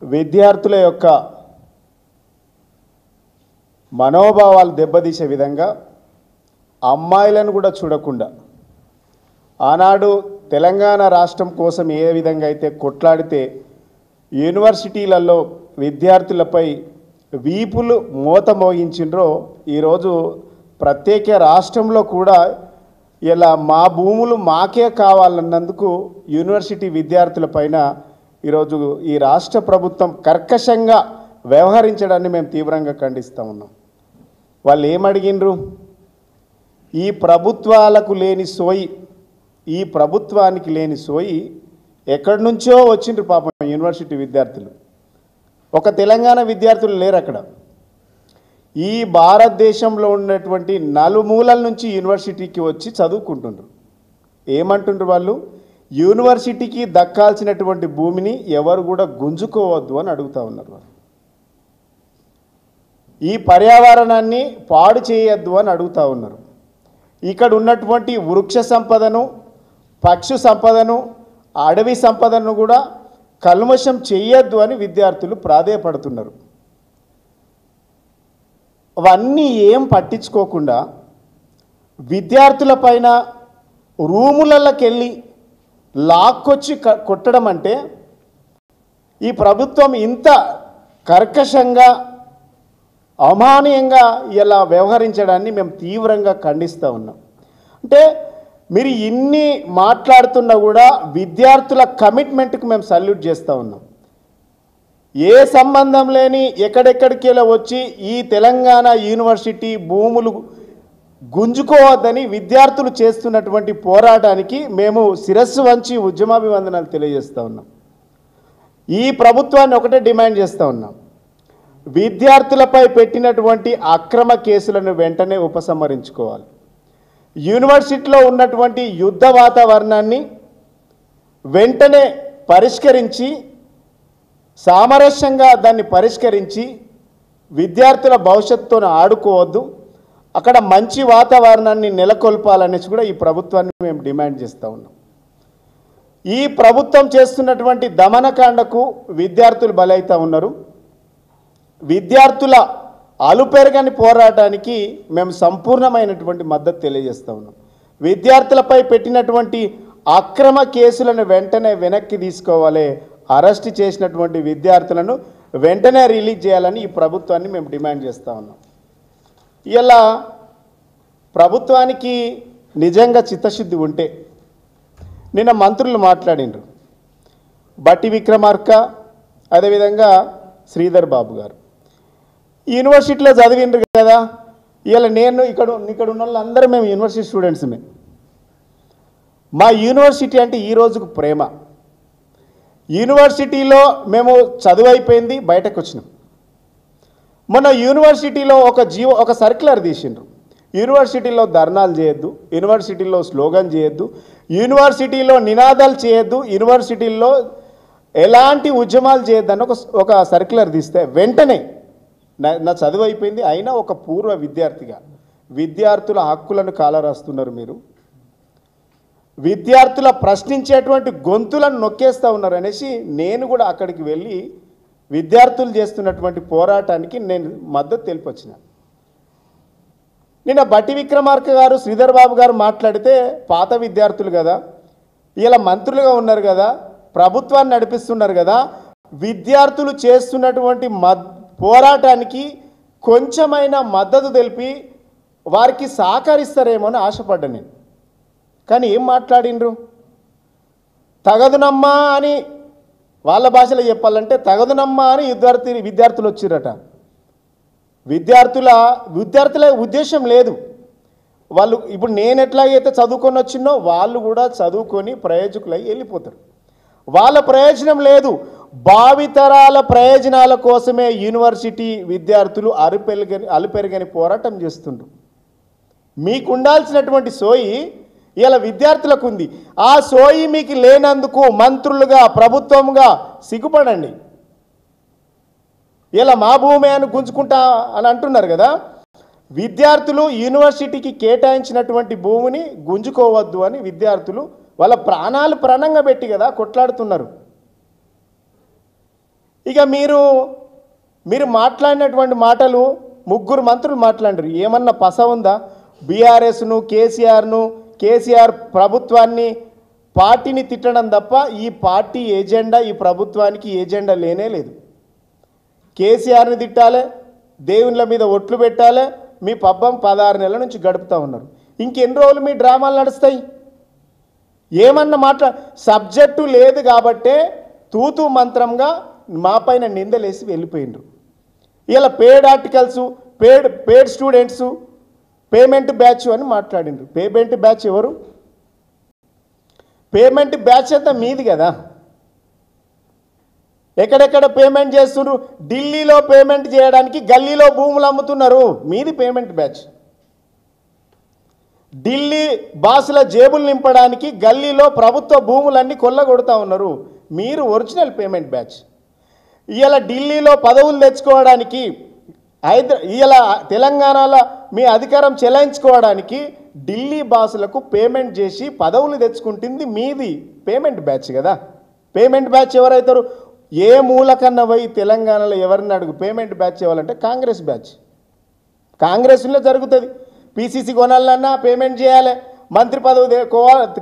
విద్యార్థుల యొక్క మనోభావాలు దెబ్బతీసే విధంగా అమ్మాయిలను కూడా చూడకుండా ఆనాడు తెలంగాణ రాష్ట్రం కోసం ఏ విధంగా అయితే కొట్లాడితే యూనివర్సిటీలలో విద్యార్థులపై వీపులు మోత మోగించిండ్రో ఈరోజు ప్రత్యేక రాష్ట్రంలో కూడా ఇలా మా భూములు మాకే కావాలన్నందుకు యూనివర్సిటీ విద్యార్థులపైన ఈరోజు ఈ రాష్ట్ర ప్రభుత్వం కర్కశంగా వ్యవహరించడాన్ని మేము తీవ్రంగా ఖండిస్తూ ఉన్నాం. వాళ్ళు ఏమడిగినరు? ఈ ప్రభుత్వాలకు లేని సోయి, ఈ ప్రభుత్వానికి లేని సోయి ఎక్కడి నుంచో వచ్చిండ్రు పాపం యూనివర్సిటీ విద్యార్థులు. ఒక తెలంగాణ విద్యార్థులు లేరు అక్కడ. ఈ భారతదేశంలో ఉన్నటువంటి నలుమూలల నుంచి యూనివర్సిటీకి వచ్చి చదువుకుంటుండ్రు. ఏమంటుండ్రు వాళ్ళు? యూనివర్సిటీకి దక్కాల్సినటువంటి భూమిని ఎవరు కూడా గుంజుకోవద్దు అని అడుగుతూ ఉన్నారు. వాళ్ళు ఈ పర్యావరణాన్ని పాడు చేయొద్దు అని అడుగుతూ ఉన్నారు. ఇక్కడ ఉన్నటువంటి వృక్ష సంపదను, పక్షు సంపదను, అడవి సంపదను కూడా కల్మషం చేయొద్దు అని విద్యార్థులు ప్రాధేయపడుతున్నారు. అవన్నీ ఏం పట్టించుకోకుండా విద్యార్థుల పైన రూములలోకి వెళ్ళి లాక్కొచ్చి కొట్టడం అంటే ఈ ప్రభుత్వం ఇంత కర్కశంగా అమానీయంగా ఇలా వ్యవహరించడాన్ని మేము తీవ్రంగా ఖండిస్తూ ఉన్నాం. అంటే మీరు ఇన్ని మాట్లాడుతున్నా కూడా విద్యార్థుల కమిట్మెంట్కి మేము సల్యూట్ చేస్తూ ఉన్నాం. ఏ సంబంధం లేని ఎక్కడెక్కడికి వచ్చి ఈ తెలంగాణ యూనివర్సిటీ భూములు గుంజుకోవద్దని విద్యార్థులు చేస్తున్నటువంటి పోరాటానికి మేము శిరస్సు వంచి ఉద్యమాభివందనాలు తెలియజేస్తూ ఉన్నాం. ఈ ప్రభుత్వాన్ని ఒకటే డిమాండ్ చేస్తూ ఉన్నాం. విద్యార్థులపై పెట్టినటువంటి అక్రమ కేసులను వెంటనే ఉపసంహరించుకోవాలి. యూనివర్సిటీలో ఉన్నటువంటి యుద్ధ వాతావరణాన్ని వెంటనే పరిష్కరించి సామరస్యంగా దాన్ని పరిష్కరించి విద్యార్థుల భవిష్యత్తుతో ఆడుకోవద్దు, అక్కడ మంచి వాతావరణాన్ని నెలకొల్పాలనేసి కూడా ఈ ప్రభుత్వాన్ని మేము డిమాండ్ చేస్తూ ఉన్నాం. ఈ ప్రభుత్వం చేస్తున్నటువంటి దమనకాండకు విద్యార్థులు బలైతా ఉన్నారు. విద్యార్థుల అలుపెరగని పోరాటానికి మేము సంపూర్ణమైనటువంటి మద్దతు తెలియజేస్తూ ఉన్నాం. విద్యార్థులపై పెట్టినటువంటి అక్రమ కేసులను వెంటనే వెనక్కి తీసుకోవాలి, అరెస్ట్ చేసినటువంటి విద్యార్థులను వెంటనే రిలీజ్ చేయాలని ఈ ప్రభుత్వాన్ని మేము డిమాండ్ చేస్తూ ఉన్నాం. ఇలా ప్రభుత్వానికి నిజంగా చిత్తశుద్ధి ఉంటే నిన్న మంత్రులు మాట్లాడిండ్రు. బట్టి విక్రమార్క, అదేవిధంగా శ్రీధర్ బాబు గారు యూనివర్సిటీలో చదివిండ్రు కదా. ఇలా నేను ఇక్కడ ఉన్న వాళ్ళందరూ మేము యూనివర్సిటీ స్టూడెంట్స్మే. మా యూనివర్సిటీ అంటే ఈ రోజుకు ప్రేమ. యూనివర్సిటీలో మేము చదువు అయిపోయింది, బయటకు వచ్చినాం. మొన్న యూనివర్సిటీలో ఒక సర్క్యులర్ తీసిండ్రు. యూనివర్సిటీలో ధర్నాలు చేయొద్దు, యూనివర్సిటీలో స్లోగన్ చేయొద్దు, యూనివర్సిటీలో నినాదాలు చేయొద్దు, యూనివర్సిటీల్లో ఎలాంటి ఉద్యమాలు చేయొద్దని ఒక సర్క్యులర్ తీస్తే వెంటనే నా చదువు అయిపోయింది అయినా ఒక పూర్వ విద్యార్థిగా విద్యార్థుల హక్కులను కాలరాస్తున్నారు. మీరు విద్యార్థుల ప్రశ్నించేటువంటి గొంతులను నొక్కేస్తూ ఉన్నారు అనేసి నేను కూడా అక్కడికి వెళ్ళి విద్యార్థులు చేస్తున్నటువంటి పోరాటానికి నేను మద్దతు తెలిపొచ్చిన. నిన్న బట్టి విక్రమార్క గారు, శ్రీధర్ బాబు గారు మాట్లాడితే పాత విద్యార్థులు కదా, ఇలా మంత్రులుగా ఉన్నారు కదా, ప్రభుత్వాన్ని నడిపిస్తున్నారు కదా, విద్యార్థులు చేస్తున్నటువంటి పోరాటానికి కొంచెమైనా మద్దతు తెలిపి వారికి సహకరిస్తారేమో అని ఆశపడ్డా నేను. కానీ ఏం మాట్లాడిండ్రు? తగదునమ్మా అని, వాళ్ళ భాషలో చెప్పాలంటే తగదునమ్మా అని విద్యార్థులు వచ్చిరట. విద్యార్థుల ఉద్దేశం లేదు. వాళ్ళు ఇప్పుడు నేను ఎట్లాగైతే చదువుకొని వచ్చినో వాళ్ళు కూడా చదువుకొని ప్రయోజకులై వెళ్ళిపోతారు. వాళ్ళ ప్రయోజనం లేదు, భావితరాల ప్రయోజనాల కోసమే యూనివర్సిటీ విద్యార్థులు అలుపెరగని పోరాటం చేస్తుండ్రు. మీకు ఉండాల్సినటువంటి సోయి ఇలా విద్యార్థులకు ఉంది. ఆ సోయి మీకు లేనందుకు మంత్రులుగా, ప్రభుత్వంగా సిగ్గుపడండి. ఇలా మా భూమి అని గుంజుకుంటా అని అంటున్నారు కదా. విద్యార్థులు యూనివర్సిటీకి కేటాయించినటువంటి భూమిని గుంజుకోవద్దు అని విద్యార్థులు వాళ్ళ ప్రాణాలు ప్రాణంగా పెట్టి కదా కొట్లాడుతున్నారు. ఇక మీరు మాట్లాడినటువంటి మాటలు ముగ్గురు మంత్రులు మాట్లాడారు. ఏమన్నా పస ఉందా? బీఆర్ఎస్ను, కేసీఆర్ ప్రభుత్వాన్ని, పార్టీని తిట్టడం తప్ప ఈ పార్టీ ఏజెండా, ఈ ప్రభుత్వానికి ఏజెండా లేనే లేదు. కేసీఆర్ని తిట్టాలి, దేవుళ్ళ మీద ఒట్లు పెట్టాలి, మీ పబ్బం 16 నెలల నుంచి గడుపుతూ ఉన్నారు. ఇంకెన్ని రోజులు మీ డ్రామాలు నడుస్తాయి? ఏమన్నా సబ్జెక్టు లేదు కాబట్టే తూతూ మంత్రంగా మా పైన నిందలేసి వెళ్ళిపోయినరు. ఇలా పేడ్ ఆర్టికల్స్, పేడ్ స్టూడెంట్స్, పేమెంట్ బ్యాచ్ అని మాట్లాడినరు. పేమెంట్ బ్యాచ్ ఎవరు? పేమెంట్ బ్యాచ్ అంతా మీది కదా. ఎక్కడెక్కడ పేమెంట్ చేస్తున్నారు? ఢిల్లీలో పేమెంట్ చేయడానికి గల్లీలో భూములు అమ్ముతున్నారు. మీది పేమెంట్ బ్యాచ్. ఢిల్లీ బాసుల జేబులు నింపడానికి గల్లీలో ప్రభుత్వ భూములన్నీ కొల్లగొడతా ఉన్నారు. మీరు ఒరిజినల్ పేమెంట్ బ్యాచ్. ఇలా ఢిల్లీలో పదవులు తెచ్చుకోవడానికి, ఇలా తెలంగాణలో మీ అధికారం చెలాయించుకోవడానికి ఢిల్లీ బాసులకు పేమెంట్ చేసి పదవులు తెచ్చుకుంటుంది మీది పేమెంట్ బ్యాచ్ కదా. పేమెంట్ బ్యాచ్ ఎవరైతారు? ఏ మూలకన్నా పోయి తెలంగాణలో ఎవరిని అడుగు పేమెంట్ బ్యాచ్ ఇవ్వాలంటే కాంగ్రెస్ బ్యాచ్. కాంగ్రెస్లో జరుగుతుంది. పీసీసీ కొనాలన్నా పేమెంట్ చేయాలి, మంత్రి పదవి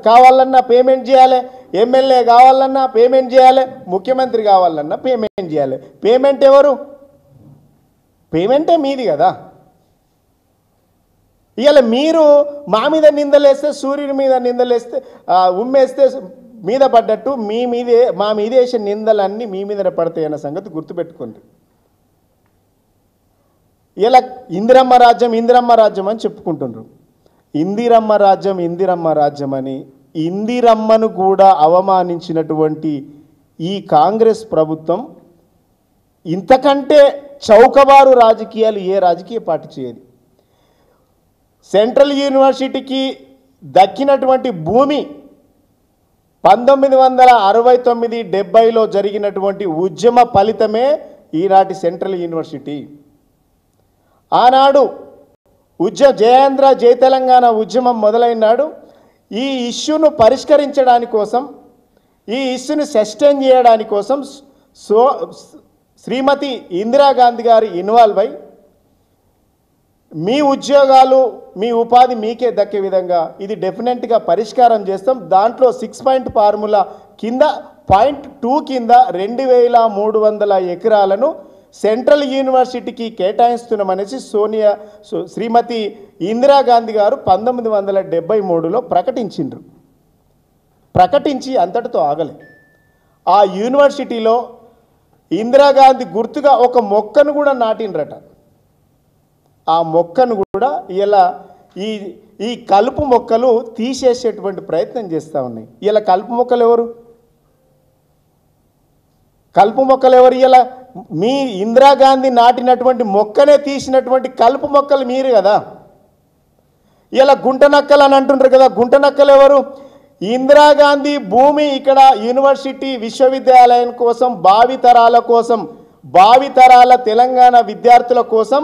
కావాలన్నా పేమెంట్ చేయాలి, ఎమ్మెల్యే కావాలన్నా పేమెంట్ చేయాలి, ముఖ్యమంత్రి కావాలన్నా పేమెంట్ చేయాలి. పేమెంట్ ఎవరు? పేమెంటే మీది కదా. ఇవాళ మీరు మా మీద నిందలేస్తే, సూర్యుని మీద నిందలేస్తే, ఉమ్మేస్తే మీద పడ్డట్టు మా మీద వేసే నిందలన్నీ మీ మీద పడతాయి అన్న సంగతి గుర్తుపెట్టుకోండి. ఇలా ఇందిరమ్మ రాజ్యం అని చెప్పుకుంటున్నారు. ఇందిరమ్మ రాజ్యం అని ఇందిరమ్మను కూడా అవమానించినటువంటి ఈ కాంగ్రెస్ ప్రభుత్వం ఇంతకంటే చౌకబారు రాజకీయాలు ఏ రాజకీయ పార్టీ చేయదు. సెంట్రల్ యూనివర్సిటీకి దక్కినటువంటి భూమి 1969-70లో జరిగినటువంటి ఉద్యమ ఫలితమే ఈనాటి సెంట్రల్ యూనివర్సిటీ. ఆనాడు జయేంద్ర జయ తెలంగాణ ఉద్యమం మొదలైనాడు. ఈ ఇష్యూను పరిష్కరించడానికి కోసం, ఈ ఇష్యూని సస్టైన్ చేయడానికి కోసం శ్రీమతి ఇందిరాగాంధీ గారు ఇన్వాల్వ్ అయి మీ ఉద్యోగాలు, మీ ఉపాధి మీకే దక్కే విధంగా ఇది డెఫినెట్గా పరిష్కారం చేస్తాం. దాంట్లో 6 పాయింట్ ఫార్ములా కింద పాయింట్ 2 కింద 2300 ఎకరాలను సెంట్రల్ యూనివర్సిటీకి కేటాయిస్తున్నామనేసి శ్రీమతి ఇందిరాగాంధీ గారు 1973లో ప్రకటించిండ్రు. ప్రకటించి అంతటితో ఆగలే. ఆ యూనివర్సిటీలో ఇందిరాగాంధీ గుర్తుగా ఒక మొక్కను కూడా నాటిండ్రట. ఆ మొక్కను కూడా ఇలా ఈ కలుపు మొక్కలు తీసేసేటువంటి ప్రయత్నం చేస్తూ ఉన్నాయి. ఇలా కలుపు మొక్కలు ఎవరు? ఇలా మీ ఇందిరాగాంధీ నాటినటువంటి మొక్కనే తీసినటువంటి కలుపు మొక్కలు మీరు కదా. ఇలా గుంటనక్కలు అని అంటుంటారు కదా. గుంటనక్కలు ఎవరు? ఇందిరాగాంధీ భూమి ఇక్కడ యూనివర్సిటీ విశ్వవిద్యాలయం కోసం, భావితరాల తెలంగాణ విద్యార్థుల కోసం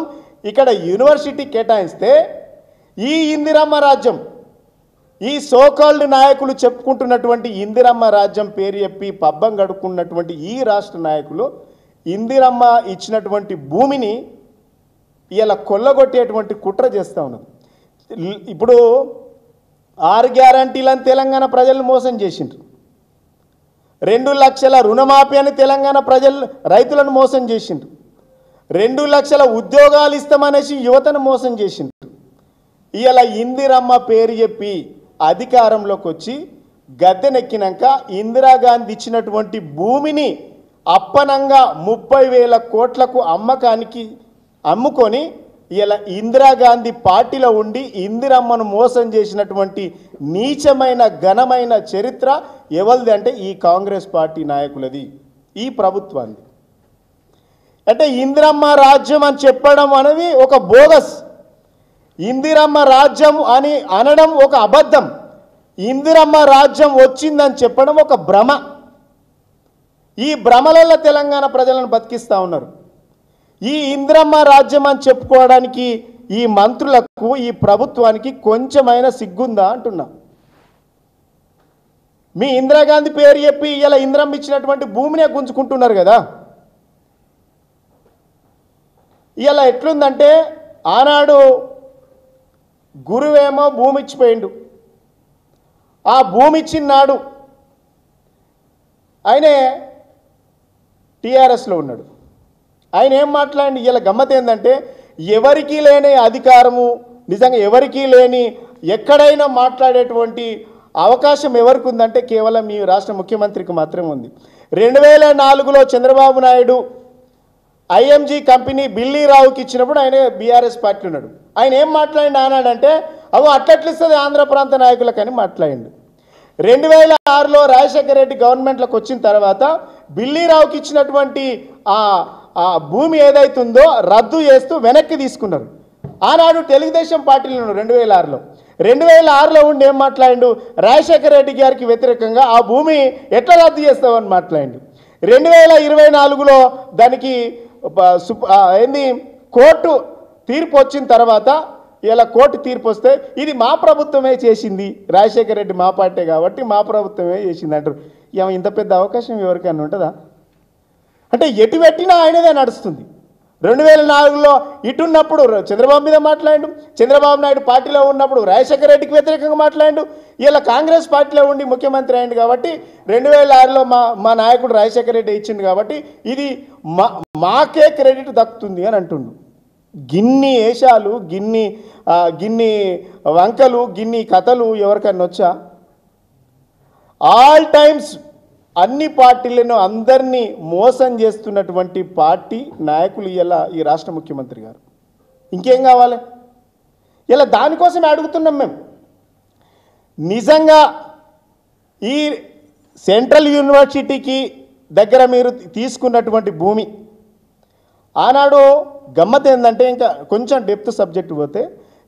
ఇక్కడ యూనివర్సిటీ కేటాయిస్తే ఈ ఇందిరమ్మ రాజ్యం, ఈ సోకాల్డ్ నాయకులు చెప్పుకుంటున్నటువంటి ఇందిరమ్మ రాజ్యం పేరు చెప్పి పబ్బం గడుపుకున్నటువంటి ఈ రాష్ట్ర నాయకులు ఇందిరమ్మ ఇచ్చినటువంటి భూమిని ఇలా కొల్లగొట్టేటువంటి కుట్ర చేస్తూ ఉన్నారు. ఇప్పుడు 6 గ్యారంటీలను తెలంగాణ ప్రజలను మోసం చేసిండ్రు. 2 లక్షల రుణమాఫీ అని తెలంగాణ రైతులను మోసం చేసిండ్రు. 2 లక్షల ఉద్యోగాలు ఇస్తామనేసి యువతను మోసం చేసిండ్రు. ఇలా ఇందిరమ్మ పేరు చెప్పి అధికారంలోకి వచ్చి గద్దెనెక్కినాక ఇందిరాగాంధీ ఇచ్చినటువంటి భూమిని అప్పనంగా 30,000 కోట్లకు అమ్ముకొని ఇలా ఇందిరాగాంధీ పార్టీలో ఉండి ఇందిరమ్మను మోసం చేసినటువంటి నీచమైన ఘనమైన చరిత్ర ఎవరిది అంటే ఈ కాంగ్రెస్ పార్టీ నాయకులది, ఈ ప్రభుత్వాన్ని. అంటే ఇందిరమ్మ రాజ్యం అని చెప్పడం అనేది ఒక బోగస్. ఇందిరమ్మ రాజ్యం అని అనడం ఒక అబద్ధం. ఇందిరమ్మ రాజ్యం వచ్చిందని చెప్పడం ఒక భ్రమ. ఈ భ్రమలలో తెలంగాణ ప్రజలను బతికిస్తూ ఉన్నారు. ఈ ఇందిరమ్మ రాజ్యం అని చెప్పుకోవడానికి ఈ మంత్రులకు, ఈ ప్రభుత్వానికి కొంచెమైనా సిగ్గుందా అంటున్నా. మీ ఇందిరాగాంధీ పేరు చెప్పి ఇలా ఇందిరమ్మ ఇచ్చినటువంటి భూమినే గుంజుకుంటున్నారు కదా. ఇలా ఎట్లుందంటే ఆనాడు గురువేమో భూమి ఇచ్చిపోయిండు. ఆ భూమి ఇచ్చినాడు ఆయనే టీఆర్ఎస్లో ఉన్నాడు. ఆయన ఏం మాట్లాడి ఇలా గమ్మత్ ఏంటంటే ఎవరికీ లేని అధికారము, నిజంగా ఎవరికీ లేని ఎక్కడైనా మాట్లాడేటువంటి అవకాశం ఎవరికి ఉందంటే కేవలం ఈ రాష్ట్ర ముఖ్యమంత్రికి మాత్రమే ఉంది. 2004లో చంద్రబాబు నాయుడు ఐఎంజీ కంపెనీ బిల్లీరావుకి ఇచ్చినప్పుడు ఆయన బీఆర్ఎస్ పార్టీ ఉన్నాడు. ఆయన ఏం మాట్లాడి అన్నాడంటే అవి అట్లట్లిస్తుంది ఆంధ్ర ప్రాంత నాయకులకని మాట్లాడిండు. 2006లో రాజశేఖర రెడ్డి గవర్నమెంట్లోకి వచ్చిన తర్వాత బిల్లీరావుకి ఇచ్చినటువంటి ఆ భూమి ఏదైతుందో రద్దు చేస్తూ వెనక్కి తీసుకున్నారు. ఆనాడు తెలుగుదేశం పార్టీలో 2006లో ఉండి ఏం మాట్లాడిండు, రాజశేఖర రెడ్డి గారికి వ్యతిరేకంగా ఆ భూమి ఎట్లా రద్దు చేస్తామని మాట్లాడిండు. 2024లో దానికి ఏంది కోర్టు తీర్పు వచ్చిన తర్వాత ఇలా కోర్టు తీర్పు వస్తే ఇది మా ప్రభుత్వమే చేసింది, రాజశేఖర రెడ్డి మా పార్టీ కాబట్టి మా ప్రభుత్వమే చేసింది అంటారు. ఇంత పెద్ద అవకాశం ఎవరికైనా ఉంటుందా? అంటే ఎటు పెట్టినా ఆయనదే నడుస్తుంది. 2004లో ఇటున్నప్పుడు చంద్రబాబు మీద మాట్లాడు, చంద్రబాబు నాయుడు పార్టీలో ఉన్నప్పుడు రాజశేఖర రెడ్డికి వ్యతిరేకంగా మాట్లాడు, ఇలా కాంగ్రెస్ పార్టీలో ఉండి ముఖ్యమంత్రి అయింది కాబట్టి 2006లో మా నాయకుడు రాజశేఖర రెడ్డి ఇచ్చింది కాబట్టి ఇది మాకే క్రెడిట్ దక్కుతుంది అని అంటుండు. గిన్ని ఏషాలు, గిన్ని వంకలు, గిన్ని కథలు ఎవరికన్నా వచ్చా? ఆల్ టైమ్స్ అన్ని పార్టీలను అందరినీ మోసం చేస్తున్నటువంటి పార్టీ నాయకులు ఇలా ఈ రాష్ట్ర ముఖ్యమంత్రి గారు. ఇంకేం కావాలి? ఇలా దానికోసమే అడుగుతున్నాం మేము. నిజంగా ఈ సెంట్రల్ యూనివర్సిటీకి దగ్గర మీరు తీసుకున్నటువంటి భూమి ఆనాడు గమ్మత్ ఏంటంటే ఇంకా కొంచెం డెప్త్ సబ్జెక్ట్ పోతే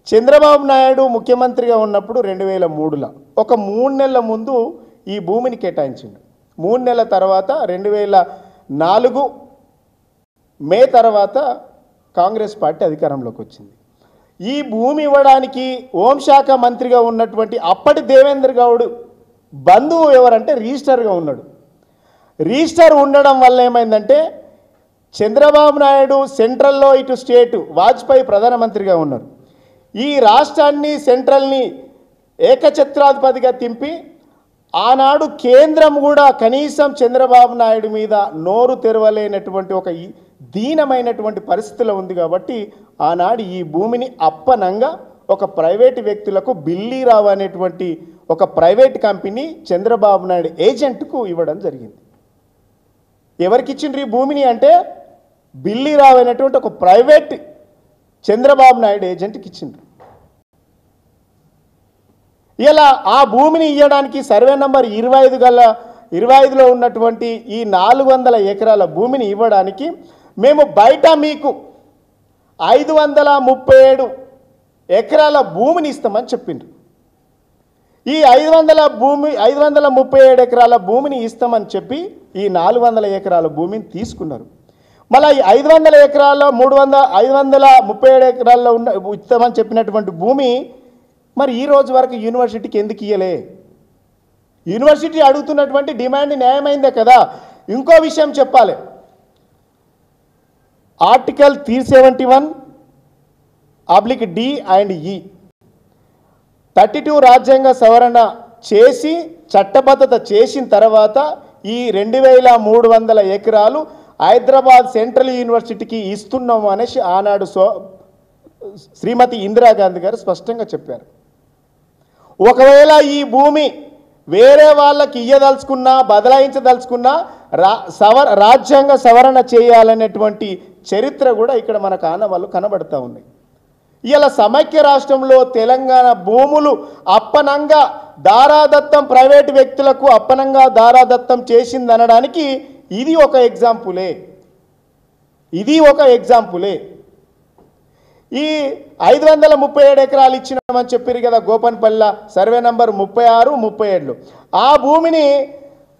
చంద్రబాబు నాయుడు ముఖ్యమంత్రిగా ఉన్నప్పుడు 2003లో ఒక 3 నెలల ముందు ఈ భూమిని కేటాయించిండు. 3 నెలల తర్వాత 2004 మే తర్వాత కాంగ్రెస్ పార్టీ అధికారంలోకి వచ్చింది. ఈ భూమి ఇవ్వడానికి హోంశాఖ మంత్రిగా ఉన్నటువంటి అప్పటి దేవేంద్ర గౌడ్ బంధువు ఎవరంటే రిజిస్టర్గా ఉన్నాడు. రిజిస్టర్ ఉండడం వల్ల ఏమైందంటే చంద్రబాబు నాయుడు సెంట్రల్లో ఇటు స్టేటు వాజ్పేయి ప్రధానమంత్రిగా ఉన్నారు. ఈ రాష్ట్రాన్ని సెంట్రల్ని ఏకఛత్రాధిపతిగా తింపి ఆనాడు కేంద్రం కూడా కనీసం చంద్రబాబు నాయుడు మీద నోరు తెరవలేనటువంటి ఒక దీనమైనటువంటి పరిస్థితిలో ఉంది. కాబట్టి ఆనాడు ఈ భూమిని అప్పనంగా ఒక ప్రైవేటు వ్యక్తులకు బిల్లీరావు అనేటువంటి ఒక ప్రైవేట్ కంపెనీ చంద్రబాబు నాయుడు ఏజెంట్కు ఇవ్వడం జరిగింది. ఎవరికి ఇచ్చిండ్రు ఈ భూమిని అంటే బిల్లీరావు అనేటువంటి ఒక ప్రైవేట్ చంద్రబాబు నాయుడు ఏజెంట్కి ఇచ్చిండ్రు. ఇలా ఆ భూమిని ఇవ్వడానికి సర్వే నంబర్ 25లో ఉన్నటువంటి ఈ 400 ఎకరాల భూమిని ఇవ్వడానికి మేము బయట మీకు 537 ఎకరాల భూమిని ఇస్తామని చెప్పిండ్రు. ఈ 537 ఎకరాల భూమిని ఇస్తామని చెప్పి ఈ 400 ఎకరాల భూమిని తీసుకున్నారు. మళ్ళీ ఈ 500 ఎకరాల్లో 537 ఎకరాల్లో ఇస్తామని చెప్పినటువంటి భూమి మరి ఈ రోజు వరకు యూనివర్సిటీకి ఎందుకు ఇయ్యలే? యూనివర్సిటీ అడుగుతున్నటువంటి డిమాండ్ న్యాయమైందే కదా. ఇంకో విషయం చెప్పాలి. ఆర్టికల్ 371(d and e) 32 రాజ్యాంగ సవరణ చేసి చట్టబద్ధత చేసిన తర్వాత ఈ 2300 ఎకరాలు హైదరాబాద్ సెంట్రల్ యూనివర్సిటీకి ఇస్తున్నాము అనేసి ఆనాడు శ్రీమతి ఇందిరాగాంధీ గారు స్పష్టంగా చెప్పారు. ఒకవేళ ఈ భూమి వేరే వాళ్ళకి ఇయ్యదలుచుకున్నా బదలాయించదలుచుకున్నా రాజ్యాంగ సవరణ చేయాలనేటువంటి చరిత్ర కూడా ఇక్కడ మనకు ఆనవాళ్ళు కనబడతా ఉన్నాయి. ఇలా సమైక్య రాష్ట్రంలో తెలంగాణ భూములు అప్పనంగా దారాదత్తం ప్రైవేటు వ్యక్తులకు అప్పనంగా దారాదత్తం చేసిందనడానికి ఇది ఒక ఎగ్జాంపులే. ఈ 537 ఎకరాలు ఇచ్చినామని చెప్పారు కదా గోపన్పల్లి సర్వే నంబర్ 36, 37. ఆ భూమిని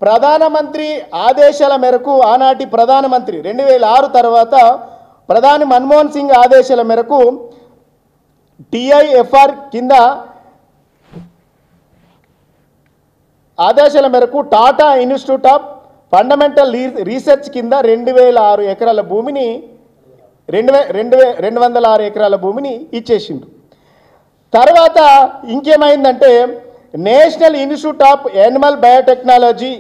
ప్రధానమంత్రి ఆదేశాల మేరకు ఆనాటి ప్రధానమంత్రి 2006 తర్వాత ప్రధాని మన్మోహన్ సింగ్ ఆదేశాల మేరకు టిఐఎఫ్ఆర్ కింద ఆదేశాల మేరకు Tata institute of fundamental research కింద 2006 ఎకరాల భూమిని 206 ఎకరాల భూమిని ఇచ్చేసిండ్రు. తర్వాత ఇంకేమైందంటే national institute of animal biotechnology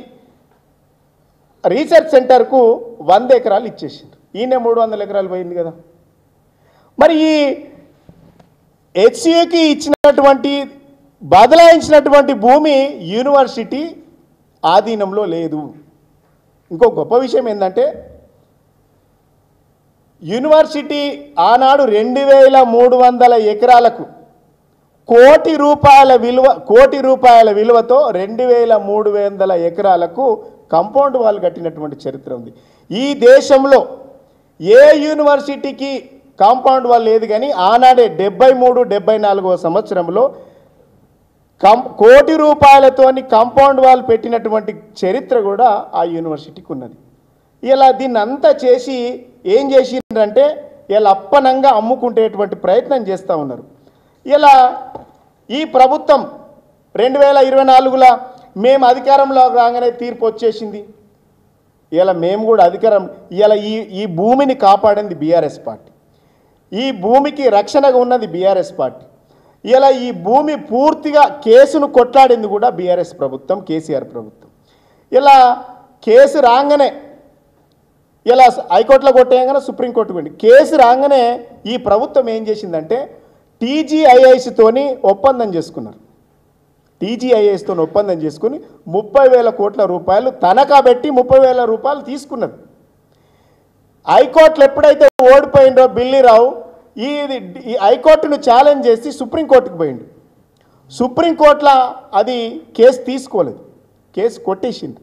research సెంటర్కు 100 ఎకరాలు ఇచ్చేసిండ్రు. ఈయన 300 ఎకరాలు పోయింది కదా. మరి ఈ హెచ్సియుకి ఇచ్చినటువంటి బదలాయించినటువంటి భూమి యూనివర్సిటీ ఆధీనంలో లేదు. ఇంకో గొప్ప విషయం ఏంటంటే యూనివర్సిటీ ఆనాడు 2300 ఎకరాలకు కోటి రూపాయల విలువతో 2300 ఎకరాలకు కాంపౌండ్ వాల్ కట్టినటువంటి చరిత్ర ఉంది. ఈ దేశంలో ఏ యూనివర్సిటీకి కాంపౌండ్ వాల్ లేదు, కానీ ఆనాడే 73-74 సంవత్సరంలో కోటి రూపాయలతోని కాంపౌండ్ వాల్ పెట్టినటువంటి చరిత్ర కూడా ఆ యూనివర్సిటీకి ఉన్నది. ఇలా దీన్ని అంతా చేసి ఏం చేసిండ్రంటే ఇలా అప్పనంగా అమ్ముకుంటేటువంటి ప్రయత్నం చేస్తూ ఉన్నారు. ఇలా ఈ ప్రభుత్వం 2024లో మేము అధికారంలో రాగానే తీర్పు వచ్చేసింది. ఇలా మేము కూడా అధికారం ఇలా ఈ భూమిని కాపాడింది బీఆర్ఎస్ పార్టీ, ఈ భూమికి రక్షణగా ఉన్నది బీఆర్ఎస్ పార్టీ. ఇలా ఈ భూమి పూర్తిగా కేసును కొట్లాడింది కూడా బీఆర్ఎస్ ప్రభుత్వం, కేసీఆర్ ప్రభుత్వం. ఇలా కేసు రాగానే ఇలా హైకోర్టులో కొట్టేయగానే సుప్రీంకోర్టు పోయింది. కేసు రాగానే ఈ ప్రభుత్వం ఏం చేసిందంటే టీజీఐఐసితోని ఒప్పందం చేసుకున్నారు. టీజీఐఎస్తో ఒప్పందం చేసుకుని 30,000 కోట్ల రూపాయలు తనఖా పెట్టి 30,000 రూపాయలు తీసుకున్నది. హైకోర్టులో ఎప్పుడైతే ఓడిపోయిండో బిల్లీరావు ఈ హైకోర్టును ఛాలెంజ్ చేసి సుప్రీంకోర్టుకు పోయిండు. సుప్రీంకోర్టులో అది కేసు తీసుకోలేదు, కేసు కొట్టేసింది.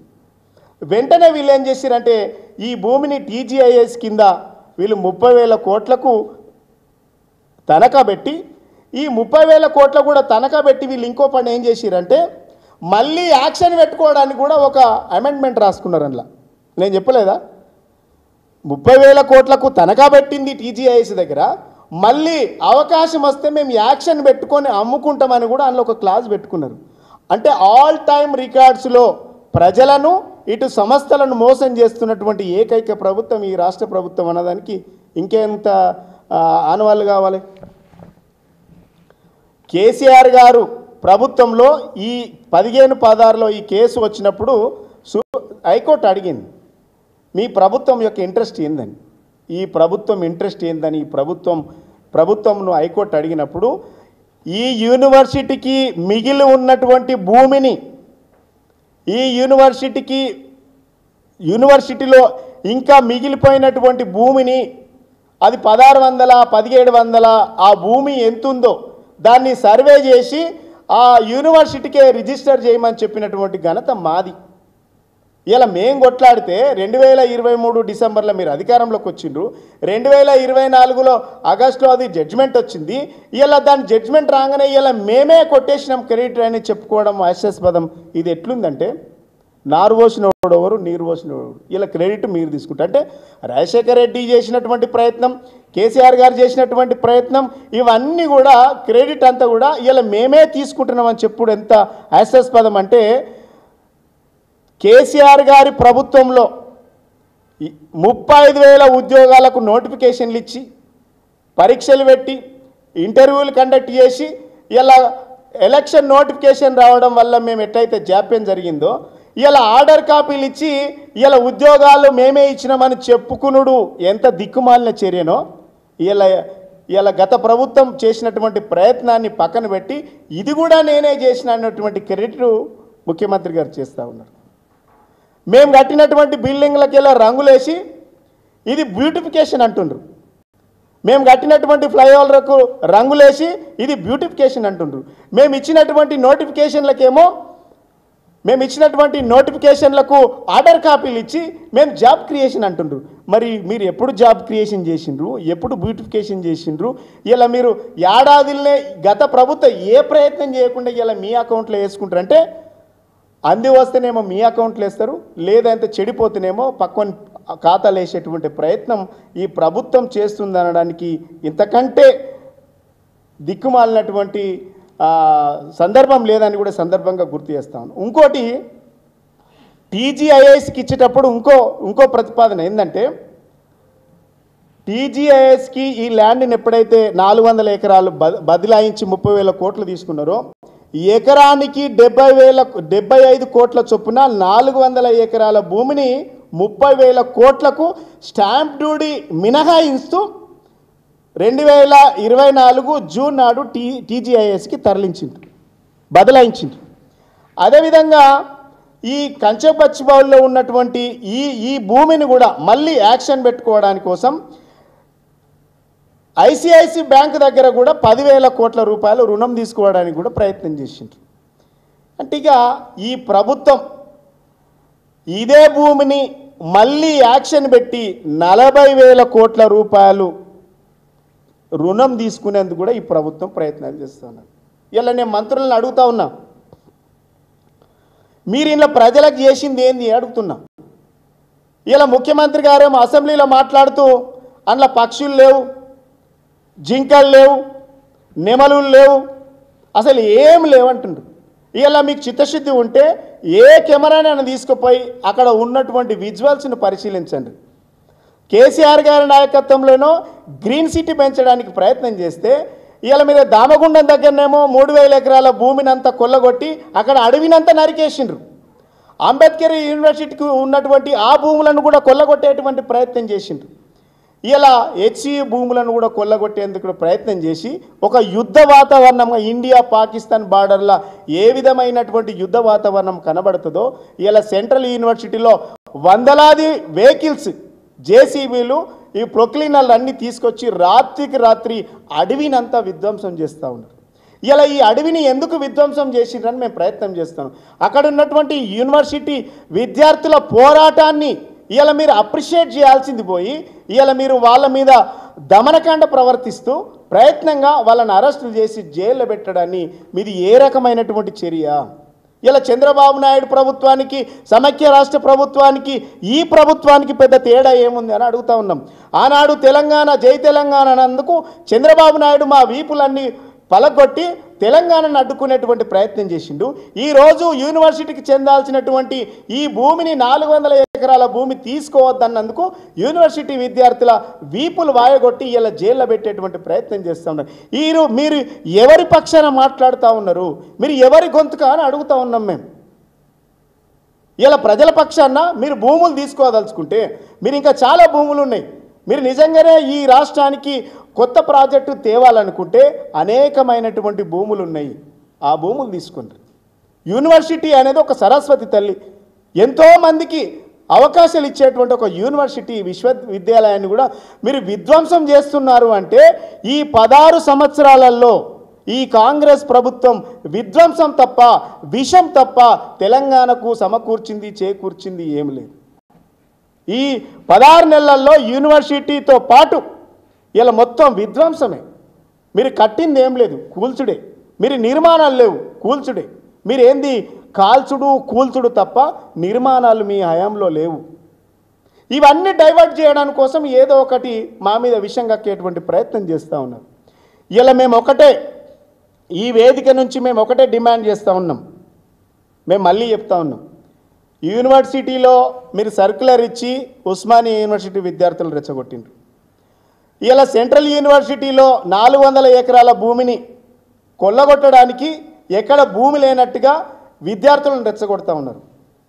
వెంటనే వీళ్ళు ఏం చేశారంటే ఈ భూమిని టీజీఐఎస్ కింద వీళ్ళు 30,000 కోట్లకు తనఖా పెట్టి ఈ 30,000 కోట్ల కూడా తనఖా పెట్టి వీళ్ళు ఇంకో పని ఏం చేసిరంటే మళ్ళీ యాక్షన్ పెట్టుకోవడానికి కూడా ఒక అమెండ్మెంట్ రాసుకున్నారు. అందులో నేను చెప్పలేదా 30,000 కోట్లకు తనఖా పెట్టింది టీజీఐఎస్ దగ్గర, మళ్ళీ అవకాశం వస్తే మేము యాక్షన్ పెట్టుకొని అమ్ముకుంటామని కూడా అందులో ఒక క్లాజ్ పెట్టుకున్నారు. అంటే ఆల్ టైమ్ రికార్డ్స్లో ప్రజలను ఇటు సంస్థలను మోసం చేస్తున్నటువంటి ఏకైక ప్రభుత్వం ఈ రాష్ట్ర ప్రభుత్వం అన్నదానికి ఇంకెంత ఆనవాళ్ళు కావాలి. కేసీఆర్ గారు ప్రభుత్వంలో ఈ 15-16లో ఈ కేసు వచ్చినప్పుడు హైకోర్టు అడిగింది మీ ప్రభుత్వం యొక్క ఇంట్రెస్ట్ ఏందని, ఈ ప్రభుత్వం ఇంట్రెస్ట్ ఏందని ప్రభుత్వంను హైకోర్టు అడిగినప్పుడు ఈ యూనివర్సిటీకి మిగిలి ఉన్నటువంటి భూమిని ఈ యూనివర్సిటీలో ఇంకా మిగిలిపోయినటువంటి భూమిని అది 1600 1700 ఆ భూమి ఎంతుందో దాన్ని సర్వే చేసి ఆ యూనివర్సిటీకే రిజిస్టర్ చేయమని చెప్పినటువంటి ఘనత మాది. ఇలా మేము కొట్లాడితే 2023 డిసెంబర్లో మీరు అధికారంలోకి వచ్చిండ్రు, 2024లో ఆగస్టులో అది జడ్జిమెంట్ వచ్చింది. ఇలా దాని జడ్జిమెంట్ రాగానే ఇలా మేమే కొట్టేసినాం క్రెడిట్ అని చెప్పుకోవడం హాస్యాస్పదం. ఇది ఎట్లుందంటే నారు పోసినోడు ఎవరు, నీరు పోసినోడు, ఇలా క్రెడిట్ మీరు తీసుకుంటారు. అంటే రాజశేఖర రెడ్డి చేసినటువంటి ప్రయత్నం, కేసీఆర్ గారు చేసినటువంటి ప్రయత్నం, ఇవన్నీ కూడా క్రెడిట్ అంతా కూడా ఇలా మేమే తీసుకుంటున్నామని చెప్పుడు ఎంత హాస్యాస్పదం. అంటే కేసీఆర్ గారి ప్రభుత్వంలో 35,000 ఉద్యోగాలకు నోటిఫికేషన్లు ఇచ్చి పరీక్షలు పెట్టి ఇంటర్వ్యూలు కండక్ట్ చేసి ఇలా ఎలక్షన్ నోటిఫికేషన్ రావడం వల్ల మేము ఎట్లయితే జాప్యం జరిగిందో ఇలా ఆర్డర్ కాపీలు ఇచ్చి ఇలా ఉద్యోగాలు మేమే ఇచ్చినామని చెప్పుకునుడు ఎంత దిక్కుమాలిన చర్యనో ఇలా గత ప్రభుత్వం చేసినటువంటి ప్రయత్నాన్ని పక్కన పెట్టి ఇది కూడా నేనే చేసిన అన్నటువంటి క్రెడిట్ ముఖ్యమంత్రి గారు చేస్తూ ఉన్నారు. మేము కట్టినటువంటి బిల్డింగ్లకి ఇలా రంగులేసి ఇది బ్యూటిఫికేషన్ అంటుండ్రు, మేము కట్టినటువంటి ఫ్లైఓవర్లకు రంగులేసి ఇది బ్యూటిఫికేషన్ అంటుండ్రు, మేము ఇచ్చినటువంటి నోటిఫికేషన్లకు ఆర్డర్ కాపీలు ఇచ్చి మేము జాబ్ క్రియేషన్ అంటుండ్రు. మరి మీరు ఎప్పుడు జాబ్ క్రియేషన్ చేసిండ్రు, ఎప్పుడు బ్యూటిఫికేషన్ చేసిండ్రు? ఇలా మీరు ఏడాదిలోనే గత ప్రభుత్వం ఏ ప్రయత్నం చేయకుండా ఇలా మీ అకౌంట్లో వేసుకుంటారు. అంటే అంది వస్తేనేమో మీ అకౌంట్లో వేస్తారు, లేదంటే చెడిపోతేనేమో పక్కన ఖాతాలు వేసేటువంటి ప్రయత్నం ఈ ప్రభుత్వం చేస్తుందనడానికి ఇంతకంటే దిక్కుమాలినటువంటి సందర్భం లేదని కూడా సందర్భంగా గుర్తు చేస్తాను. ఇంకోటి టీజీఐఎస్కి ఇచ్చేటప్పుడు ఇంకో ప్రతిపాదన ఏంటంటే టీజీఐఎస్కి ఈ ల్యాండ్ని ఎప్పుడైతే 400 ఎకరాలు బదిలాయించి 30,000 కోట్లు తీసుకున్నారో, ఎకరానికి 75 కోట్ల చొప్పున 400 ఎకరాల భూమిని 30,000 కోట్లకు స్టాంప్ డ్యూటీ మినహాయిస్తూ 2024 జూన్ నాడు టీజీఐఎస్కి తరలించింది, బదలాయించింది. అదేవిధంగా ఈ కంచెపచ్చిబౌల్లో ఉన్నటువంటి ఈ భూమిని కూడా మళ్ళీ యాక్షన్ పెట్టుకోవడానికి కోసం ఐసిఐసి బ్యాంక్ దగ్గర కూడా 10,000 కోట్ల రూపాయలు రుణం తీసుకోవడానికి కూడా ప్రయత్నం చేసింది. అంటే ఇక ఈ ప్రభుత్వం ఇదే భూమిని మళ్ళీ యాక్షన్ పెట్టి 40,000 కోట్ల రూపాయలు రుణం తీసుకునేందుకు కూడా ఈ ప్రభుత్వం ప్రయత్నాలు చేస్తున్నారు. ఇలా నేను మంత్రులను అడుగుతా ఉన్నా, మీరు ఇలా ప్రజలకు చేసింది ఏంది అడుగుతున్నా. ఇలా ముఖ్యమంత్రి గారేమో అసెంబ్లీలో మాట్లాడుతూ అందులో పక్షులు లేవు, జింకలు లేవు, నెమలులు లేవు, అసలు ఏం లేవంటుండ్రు. ఇలా మీకు చిత్తశుద్ధి ఉంటే ఏ కెమెరానైనా తీసుకుపోయి అక్కడ ఉన్నటువంటి విజువల్స్ను పరిశీలించండి. కేసీఆర్ గారి నాయకత్వంలోనో గ్రీన్ సిటీ పెంచడానికి ప్రయత్నం చేస్తే ఇలా మీరు దామగుండం దగ్గరనేమో 3,000 ఎకరాల భూమిని అంతా కొల్లగొట్టి అక్కడ అడవినంతా నరికేసిండ్రు. అంబేద్కర్ యూనివర్సిటీకి ఉన్నటువంటి ఆ భూములను కూడా కొల్లగొట్టేటువంటి ప్రయత్నం చేసిండ్రు. ఇలా హెచ్సియు భూములను కూడా కొల్లగొట్టేందుకు ప్రయత్నం చేసి ఒక యుద్ధ వాతావరణంగా ఇండియా పాకిస్తాన్ బార్డర్లో ఏ విధమైనటువంటి యుద్ధ వాతావరణం కనబడుతుందో ఇలా సెంట్రల్ యూనివర్సిటీలో వందలాది వెహికల్స్, జేసీబీలు, ఈ ప్రొక్లీనర్లు అన్నీ తీసుకొచ్చి రాత్రికి రాత్రి అడవినంతా విధ్వంసం చేస్తూ ఉన్నారు. ఇలా ఈ అడవిని ఎందుకు విధ్వంసం చేసిండ్రని మేము ప్రయత్నం చేస్తాం. అక్కడ ఉన్నటువంటి యూనివర్సిటీ విద్యార్థుల పోరాటాన్ని ఇలా మీరు అప్రిషియేట్ చేయాల్సింది పోయి ఇలా మీరు వాళ్ళ మీద దమనకాండ ప్రవర్తిస్తూ ప్రయత్నంగా వాళ్ళని అరెస్టులు చేసి జైల్లో పెట్టడాన్ని మీది ఏ రకమైనటువంటి చర్య? ఇలా చంద్రబాబు నాయుడు ప్రభుత్వానికి, సమైక్య రాష్ట్ర ప్రభుత్వానికి, ఈ ప్రభుత్వానికి పెద్ద తేడా ఏముంది అని అడుగుతా ఉన్నాం. ఆనాడు తెలంగాణ జై తెలంగాణ అన్నందుకు చంద్రబాబు నాయుడు మా వీపులన్నీ పలగొట్టి తెలంగాణను అడ్డుకునేటువంటి ప్రయత్నం చేసిండు. ఈరోజు యూనివర్సిటీకి చెందాల్సినటువంటి ఈ భూమిని 400 ఎకరాల భూమి తీసుకోవద్దన్నందుకు యూనివర్సిటీ విద్యార్థుల వీపులు వాయగొట్టి ఇలా జైల్లో పెట్టేటువంటి ప్రయత్నం చేస్తూ ఉన్నారు. మీరు ఎవరి పక్షాన మాట్లాడుతూ ఉన్నారు? మీరు ఎవరి గొంతుక అని అడుగుతూ ఉన్నాం మేము. ఇలా ప్రజల పక్షాన మీరు భూములు తీసుకోదలుచుకుంటే మీరు ఇంకా చాలా భూములు ఉన్నాయి. మీరు నిజంగానే ఈ రాష్ట్రానికి కొత్త ప్రాజెక్టు తేవాలనుకుంటే అనేకమైనటువంటి భూములు ఉన్నాయి, ఆ భూములు తీసుకోండి. యూనివర్సిటీ అనేది ఒక సరస్వతి తల్లి, ఎంతోమందికి అవకాశాలు ఇచ్చేటువంటి ఒక యూనివర్సిటీ విశ్వవిద్యాలయాన్ని కూడా మీరు విధ్వంసం చేస్తున్నారు. అంటే ఈ 16 సంవత్సరాలలో ఈ కాంగ్రెస్ ప్రభుత్వం విధ్వంసం తప్ప, విషం తప్ప తెలంగాణకు సమకూర్చింది, చేకూర్చింది ఏం లేదు. ఈ 16 నెలల్లో యూనివర్సిటీతో పాటు ఇలా మొత్తం విధ్వంసమే. మీరు కట్టింది ఏం లేదు, కూల్చుడే. మీరు నిర్మాణాలు లేవు, కూల్చుడే. మీరు ఏంది కాల్చుడు కూల్చుడు తప్ప నిర్మాణాలు మీ హయాంలో లేవు. ఇవన్నీ డైవర్ట్ చేయడానికి కోసం ఏదో ఒకటి మా మీద విషం కక్కేటువంటి ప్రయత్నం చేస్తూ ఉన్నారు. ఇలా మేము ఒకటే, ఈ వేదిక నుంచి మేము ఒకటే డిమాండ్ చేస్తూ ఉన్నాం. మేము మళ్ళీ చెప్తా ఉన్నాం, యూనివర్సిటీలో మీరు సర్క్యులర్ ఇచ్చి ఉస్మానియా యూనివర్సిటీ విద్యార్థులు రెచ్చగొట్టిండ్రు. ఇలా సెంట్రల్ యూనివర్సిటీలో 400 ఎకరాల భూమిని కొల్లగొట్టడానికి ఎక్కడ భూమి లేనట్టుగా విద్యార్థులను రెచ్చగొడతా ఉన్నారు.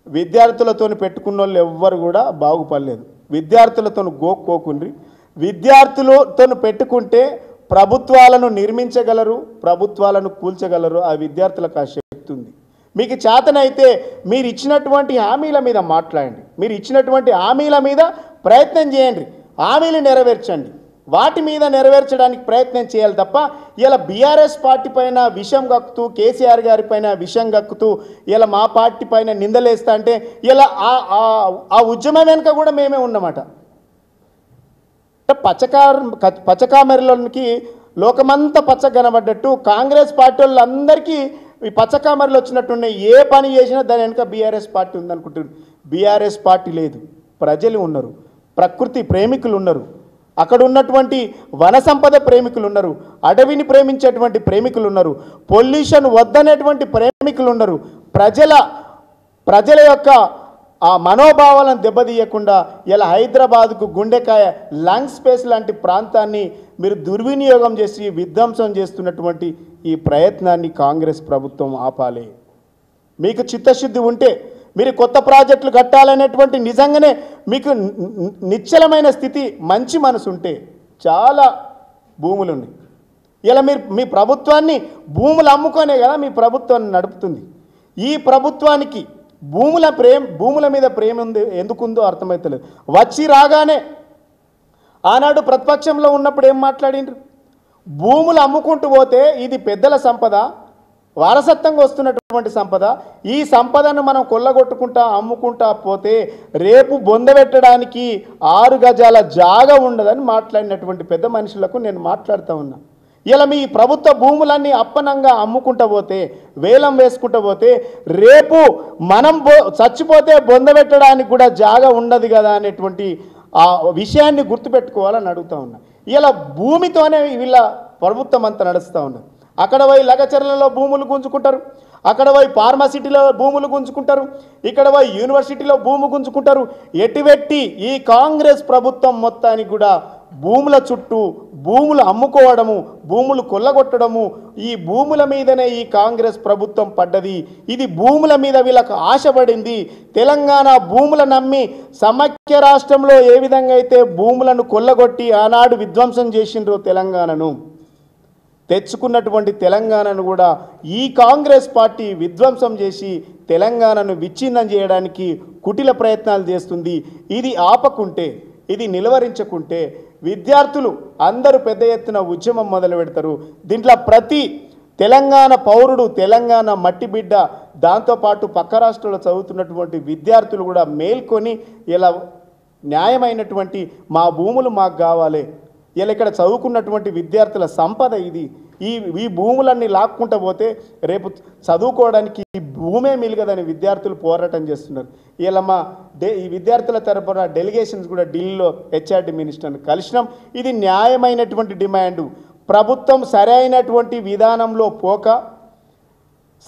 విద్యార్థులతో పెట్టుకున్న వాళ్ళు ఎవ్వరు కూడా బాగుపడలేదు. విద్యార్థులతో గోక్కోకుండ్రి. విద్యార్థులతో పెట్టుకుంటే ప్రభుత్వాలను నిర్మించగలరు, ప్రభుత్వాలను కూల్చగలరు. ఆ విద్యార్థులకు ఆ శక్తి ఉంది. మీకు చేతనైతే మీరు ఇచ్చినటువంటి హామీల మీద మాట్లాడండి, మీరు ఇచ్చినటువంటి హామీల మీద ప్రయత్నం చేయండి, హామీలు నెరవేర్చండి. వాటి మీద నెరవేర్చడానికి ప్రయత్నం చేయాలి తప్ప ఇలా బీఆర్ఎస్ పార్టీ పైన విషం గక్కుతూ, కేసీఆర్ గారి పైన విషం గక్కుతూ ఇలా మా పార్టీ పైన నిందలేస్తా అంటే ఇలా ఆ ఉద్యమం వెనుక కూడా మేమే ఉన్నమాట. పచ్చకామెరలోనికి లోకమంతా పచ్చ కనబడ్డట్టు కాంగ్రెస్ పార్టీ వాళ్ళందరికీ ఈ పచ్చకామెరలు వచ్చినట్టున్నాయి. ఏ పని చేసినా దాని వెనుక బీఆర్ఎస్ పార్టీ ఉందనుకుంటున్నారు. బీఆర్ఎస్ పార్టీ లేదు, ప్రజలు ఉన్నారు, ప్రకృతి ప్రేమికులు ఉన్నారు, అక్కడ ఉన్నటువంటి వన సంపద ప్రేమికులు ఉన్నారు, అడవిని ప్రేమించేటువంటి ప్రేమికులు ఉన్నారు, పొల్యూషన్ వద్దనేటువంటి ప్రేమికులు ఉన్నారు, ప్రజల యొక్క ఆ మనోభావాలను దెబ్బతీయకుండా ఇలా హైదరాబాద్కు గుండెకాయ లంగ్ స్పేస్ లాంటి ప్రాంతాన్ని మీరు దుర్వినియోగం చేసి విధ్వంసం చేస్తున్నటువంటి ఈ ప్రయత్నాన్ని కాంగ్రెస్ ప్రభుత్వం ఆపాలి. మీకు చిత్తశుద్ధి ఉంటే మీరు కొత్త ప్రాజెక్టులు కట్టాలనేటువంటి నిజంగానే మీకు నిశ్చలమైన స్థితి మంచి మనసు ఉంటే చాలా భూములు ఉన్నాయి. ఇలా మీరు మీ ప్రభుత్వాన్ని భూములు అమ్ముకొనే కదా మీ ప్రభుత్వాన్ని నడుపుతుంది. ఈ ప్రభుత్వానికి భూముల మీద ప్రేమ ఉంది ఎందుకుందో అర్థమవుతలేదు. వచ్చి రాగానే ఆనాడు ప్రతిపక్షంలో ఉన్నప్పుడు ఏం మాట్లాడిండ్రు? భూములు అమ్ముకుంటూ పోతే ఇది పెద్దల సంపద, వారసత్వంగా వస్తున్నటువంటి సంపద, ఈ సంపదను మనం కొల్లగొట్టుకుంటా అమ్ముకుంటా పోతే రేపు బొందబెట్టడానికి 6 గజాల జాగా ఉండదని మాట్లాడినటువంటి పెద్ద మనుషులకు నేను మాట్లాడుతూ ఉన్నా. ఇలా మీ ప్రభుత్వ భూములన్నీ అప్పనంగా అమ్ముకుంటూ పోతే వేలం వేసుకుంటూ పోతే రేపు మనం చచ్చిపోతే బొందబెట్టడానికి కూడా జాగా ఉండదు కదా అనేటువంటి ఆ విషయాన్ని గుర్తుపెట్టుకోవాలని అడుగుతూ ఉన్నా. ఇలా భూమితోనే వీళ్ళ ప్రభుత్వం అంతా నడుస్తూ ఉన్నారు. అక్కడ పోయి లగచర్లలో భూములు గుంజుకుంటారు, అక్కడ పోయి ఫార్మసిటీలో భూములు గుంజుకుంటారు, ఇక్కడ పోయి యూనివర్సిటీలో భూమి గుంజుకుంటారు. ఎటువెట్టి ఈ కాంగ్రెస్ ప్రభుత్వం మొత్తానికి కూడా భూముల చుట్టూ భూములు అమ్ముకోవడము, భూములు కొల్లగొట్టడము, ఈ భూముల మీదనే ఈ కాంగ్రెస్ ప్రభుత్వం పడ్డది. ఇది భూముల మీద వీళ్ళకు ఆశపడింది. తెలంగాణ భూముల నమ్మి సమైక్య రాష్ట్రంలో ఏ విధంగా అయితే భూములను కొల్లగొట్టి ఆనాడు విధ్వంసం చేసిండ్రో తెలంగాణను, తెచ్చుకున్నటువంటి తెలంగాణను కూడా ఈ కాంగ్రెస్ పార్టీ విధ్వంసం చేసి తెలంగాణను విచ్ఛిన్నం చేయడానికి కుటిల ప్రయత్నాలు చేస్తుంది. ఇది ఆపకుంటే, ఇది నిలువరించకుంటే విద్యార్థులు అందరూ పెద్ద ఎత్తున ఉద్యమం మొదలు పెడతారు. దీంట్లో ప్రతి తెలంగాణ పౌరుడు, తెలంగాణ మట్టి బిడ్డ, దాంతోపాటు పక్క రాష్ట్రాల్లో చదువుతున్నటువంటి విద్యార్థులు కూడా మేల్కొని ఇలా న్యాయమైనటువంటి మా భూములు మాకు కావాలి, ఇలా ఇక్కడ చదువుకున్నటువంటి విద్యార్థుల సంపద ఇది, ఈ భూములన్నీ లాక్కుంటూ పోతే రేపు చదువుకోవడానికి ఈ భూమే మిలగదని విద్యార్థులు పోరాటం చేస్తున్నారు. ఇలా ఈ విద్యార్థుల తరపున డెలిగేషన్స్ కూడా ఢిల్లీలో హెచ్ఆర్డి మినిస్టర్ని కలిసినాం. ఇది న్యాయమైనటువంటి డిమాండు. ప్రభుత్వం సరైనటువంటి విధానంలో పోక,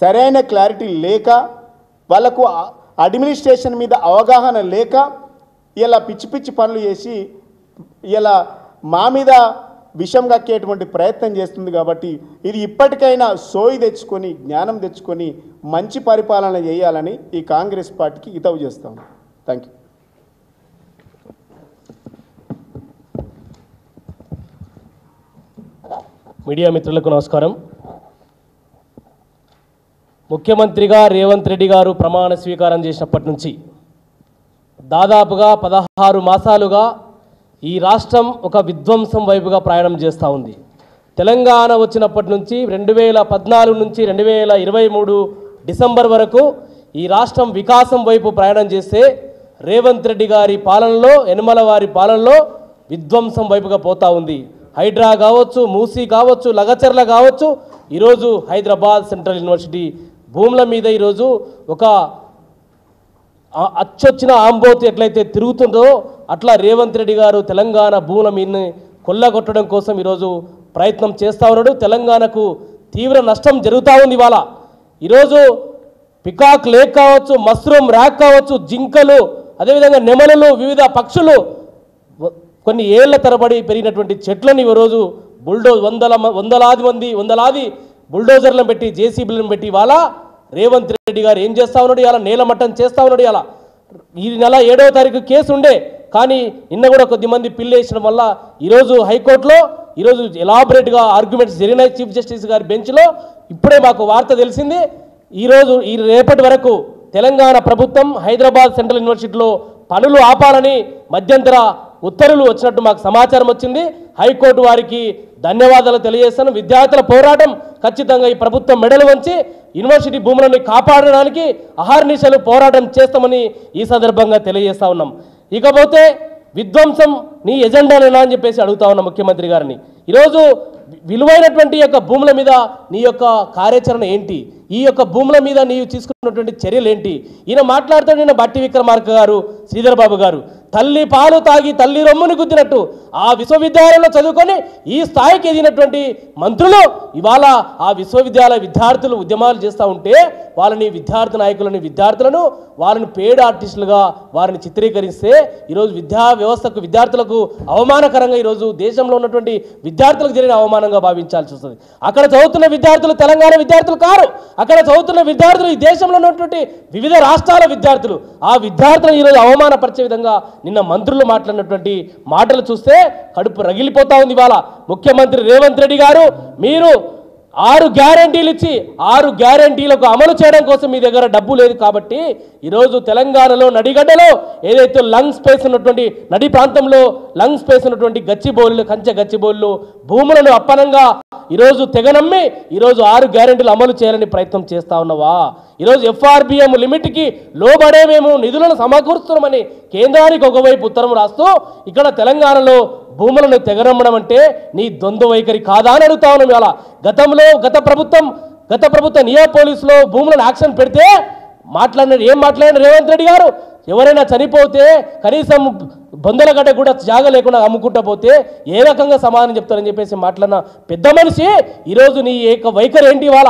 సరైన క్లారిటీ లేక, వాళ్ళకు అడ్మినిస్ట్రేషన్ మీద అవగాహన లేక ఇలా పిచ్చి పిచ్చి పనులు చేసి ఇలా మా మీద విషం కక్కేటువంటి ప్రయత్నం చేస్తుంది. కాబట్టి ఇది ఇప్పటికైనా సోయి తెచ్చుకొని, జ్ఞానం తెచ్చుకొని మంచి పరిపాలన చేయాలని ఈ కాంగ్రెస్ పార్టీకి హితవు చేస్తాం. Thank you. మీడియా మిత్రులకు నమస్కారం. ముఖ్యమంత్రిగా రేవంత్ రెడ్డి గారు ప్రమాణ స్వీకారం చేసినప్పటి నుంచి దాదాపుగా 16 మాసాలుగా ఈ రాష్ట్రం ఒక విధ్వంసం వైపుగా ప్రయాణం చేస్తూ ఉంది. తెలంగాణ వచ్చినప్పటి నుంచి 2014 నుంచి 2023 డిసెంబర్ వరకు ఈ రాష్ట్రం వికాసం వైపు ప్రయాణం చేస్తే రేవంత్ రెడ్డి గారి పాలనలో, యనమల వారి పాలనలో విధ్వంసం వైపుగా పోతూ ఉంది. హైడ్రా కావచ్చు, మూసీ కావచ్చు, లగచర్ల కావచ్చు, ఈరోజు హైదరాబాద్ సెంట్రల్ యూనివర్సిటీ భూముల మీద ఈరోజు ఒక అచ్చొచ్చిన ఆంబోతు ఎట్లయితే తిరుగుతుందో అట్లా రేవంత్ రెడ్డి గారు తెలంగాణ భూముల మీదని కొల్లగొట్టడం కోసం ఈరోజు ప్రయత్నం చేస్తూ ఉన్నాడు. తెలంగాణకు తీవ్ర నష్టం జరుగుతూ ఉంది. ఇవాళ ఈరోజు పికాక్ లేక్ కావచ్చు, మస్రూమ్ ర్యాక్ కావచ్చు, జింకలు, అదేవిధంగా నెమలులు, వివిధ పక్షులు, కొన్ని ఏళ్ల తరబడి పెరిగినటువంటి చెట్లను ఈరోజు వందలాది బుల్డోజర్లను పెట్టి, జేసీబీలను పెట్టి ఇవాళ రేవంత్ రెడ్డి గారు ఏం చేస్తూ ఉన్నాడు? ఇలా నేలమట్టం చేస్తూ ఉన్నాడు. ఇలా ఈ నెల 7వ తారీఖు కేసు ఉండే, కానీ నిన్న కూడా కొద్దిమంది పిల్లేసడం వల్ల ఈరోజు హైకోర్టులో ఈరోజు ఎలాబరేట్గా ఆర్గ్యుమెంట్స్ జరిగినాయి. చీఫ్ జస్టిస్ గారి బెంచ్లో ఇప్పుడే మాకు వార్త తెలిసింది. ఈరోజు రేపటి వరకు తెలంగాణ ప్రభుత్వం హైదరాబాద్ సెంట్రల్ యూనివర్సిటీలో పనులు ఆపాలని మధ్యంతర ఉత్తర్వులు వచ్చినట్టు మాకు సమాచారం వచ్చింది. హైకోర్టు వారికి ధన్యవాదాలు తెలియజేస్తాను. విద్యార్థుల పోరాటం ఖచ్చితంగా ఈ ప్రభుత్వం మెడలు వంచి యూనివర్సిటీ భూములను కాపాడడానికి అహర్నిశలు పోరాటం చేస్తామని ఈ సందర్భంగా తెలియజేస్తా ఉన్నాం. ఇకపోతే విధ్వంసం నీ ఎజెండానేనా అని చెప్పేసి అడుగుతా ఉన్నాం ముఖ్యమంత్రి గారిని. ఈరోజు విలువైనటువంటి యొక్క భూముల మీద నీ యొక్క కార్యాచరణ ఏంటి? ఈ యొక్క భూముల మీద నీవు తీసుకున్నటువంటి చర్యలు ఏంటి? ఈయన మాట్లాడుతూ నిన్న బట్టి విక్రమార్క గారు, శ్రీధర్ బాబు గారు తల్లి పాలు తాగి తల్లి రొమ్ముని గుద్దినట్టు ఆ విశ్వవిద్యాలయంలో చదువుకొని ఈ స్థాయికి ఎదిగినటువంటి మంత్రులు ఇవాళ ఆ విశ్వవిద్యాలయ విద్యార్థులు ఉద్యమాలు చేస్తూ ఉంటే వాళ్ళని విద్యార్థి నాయకులని విద్యార్థులను వాళ్ళని పేడ్ ఆర్టిస్టులుగా వారిని చిత్రీకరిస్తే ఈరోజు విద్యా వ్యవస్థకు విద్యార్థులకు అవమానకరంగా ఈరోజు దేశంలో ఉన్నటువంటి విద్యార్థులకు జరిగిన అవమానంగా భావించాల్సి వస్తుంది. అక్కడ చదువుతున్న విద్యార్థులు తెలంగాణ విద్యార్థులు కారు, అక్కడ చదువుతున్న విద్యార్థులు ఈ దేశంలో ఉన్నటువంటి వివిధ రాష్ట్రాల విద్యార్థులు. ఆ విద్యార్థులను ఈరోజు అవమానపరిచే విధంగా నిన్న మంత్రులు మాట్లాడినటువంటి మాటలు చూస్తే కడుపు రగిలిపోతా ఉంది. ఇవాళ ముఖ్యమంత్రి రేవంత్ రెడ్డి గారు మీరు 6 గ్యారంటీలు ఇచ్చి 6 గ్యారంటీలకు అమలు చేయడం కోసం మీ దగ్గర డబ్బు లేదు కాబట్టి ఈరోజు తెలంగాణలో నడిగడ్డలో ఏదైతే లంగ్ స్పేస్ ఉన్నటువంటి నడి ప్రాంతంలో లంగ్ స్పేస్ ఉన్నటువంటి గచ్చిబౌళ్ళు కంచె గచ్చిబౌళ్ళు భూములను అప్పనంగా ఈరోజు తెగనమ్మి ఈరోజు 6 గ్యారంటీలు అమలు చేయాలని ప్రయత్నం చేస్తా ఉన్నావా? ఈరోజు FRBM లిమిట్కి లోబడే మేము నిధులను సమకూరుస్తున్నామని కేంద్రానికి ఒకవైపు ఉత్తరం రాస్తూ ఇక్కడ తెలంగాణలో భూములను తెగనమ్మడం అంటే నీ ద్వంద్వ వైఖరి కాదా అని అడుగుతా ఉన్నాం. ఇవాళ గత ప్రభుత్వం నియోపోలిస్లో భూములను యాక్షన్ పెడితే ఏం మాట్లాడిన రేవంత్ రెడ్డి గారు ఎవరైనా చనిపోతే కనీసం బొందలగడ్డ కూడా జాగ లేకుండా అమ్ముకుంటా పోతే ఏ రకంగా సమాధానం చెప్తారని చెప్పేసి మాట్లాడిన పెద్ద మనిషి ఈరోజు నీ ఏక వైఖరి ఏంటి? ఇవాళ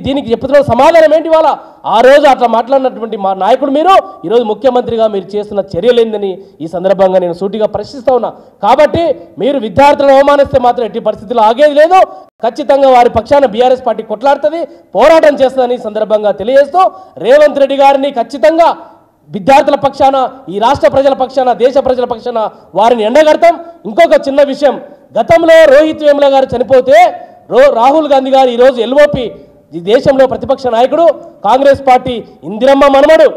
దీనికి చెప్తున్న సమాధానం ఏంటి? ఇవాళ ఆ రోజు అట్లా మాట్లాడినటువంటి మా నాయకుడు మీరు ఈరోజు ముఖ్యమంత్రిగా మీరు చేస్తున్న చర్యలేందని ఈ సందర్భంగా నేను సూటిగా ప్రశ్నిస్తా ఉన్నా. కాబట్టి మీరు విద్యార్థులను అవమానిస్తే మాత్రం ఎట్టి పరిస్థితుల్లో ఆగేది లేదు. ఖచ్చితంగా వారి పక్షాన బీఆర్ఎస్ పార్టీ కొట్లాడుతుంది, పోరాటం చేస్తుందని సందర్భంగా తెలియజేస్తూ రేవంత్ రెడ్డి గారిని ఖచ్చితంగా విద్యార్థుల పక్షాన ఈ రాష్ట్ర ప్రజల పక్షాన దేశ ప్రజల పక్షాన వారిని ఎండగడతాం. ఇంకొక చిన్న విషయం, గతంలో రోహిత్ వేముల గారు చనిపోతే రాహుల్ గాంధీ గారు ఈరోజు LOP ఈ దేశంలో ప్రతిపక్ష నాయకుడు కాంగ్రెస్ పార్టీ ఇందిరమ్మ మనమడు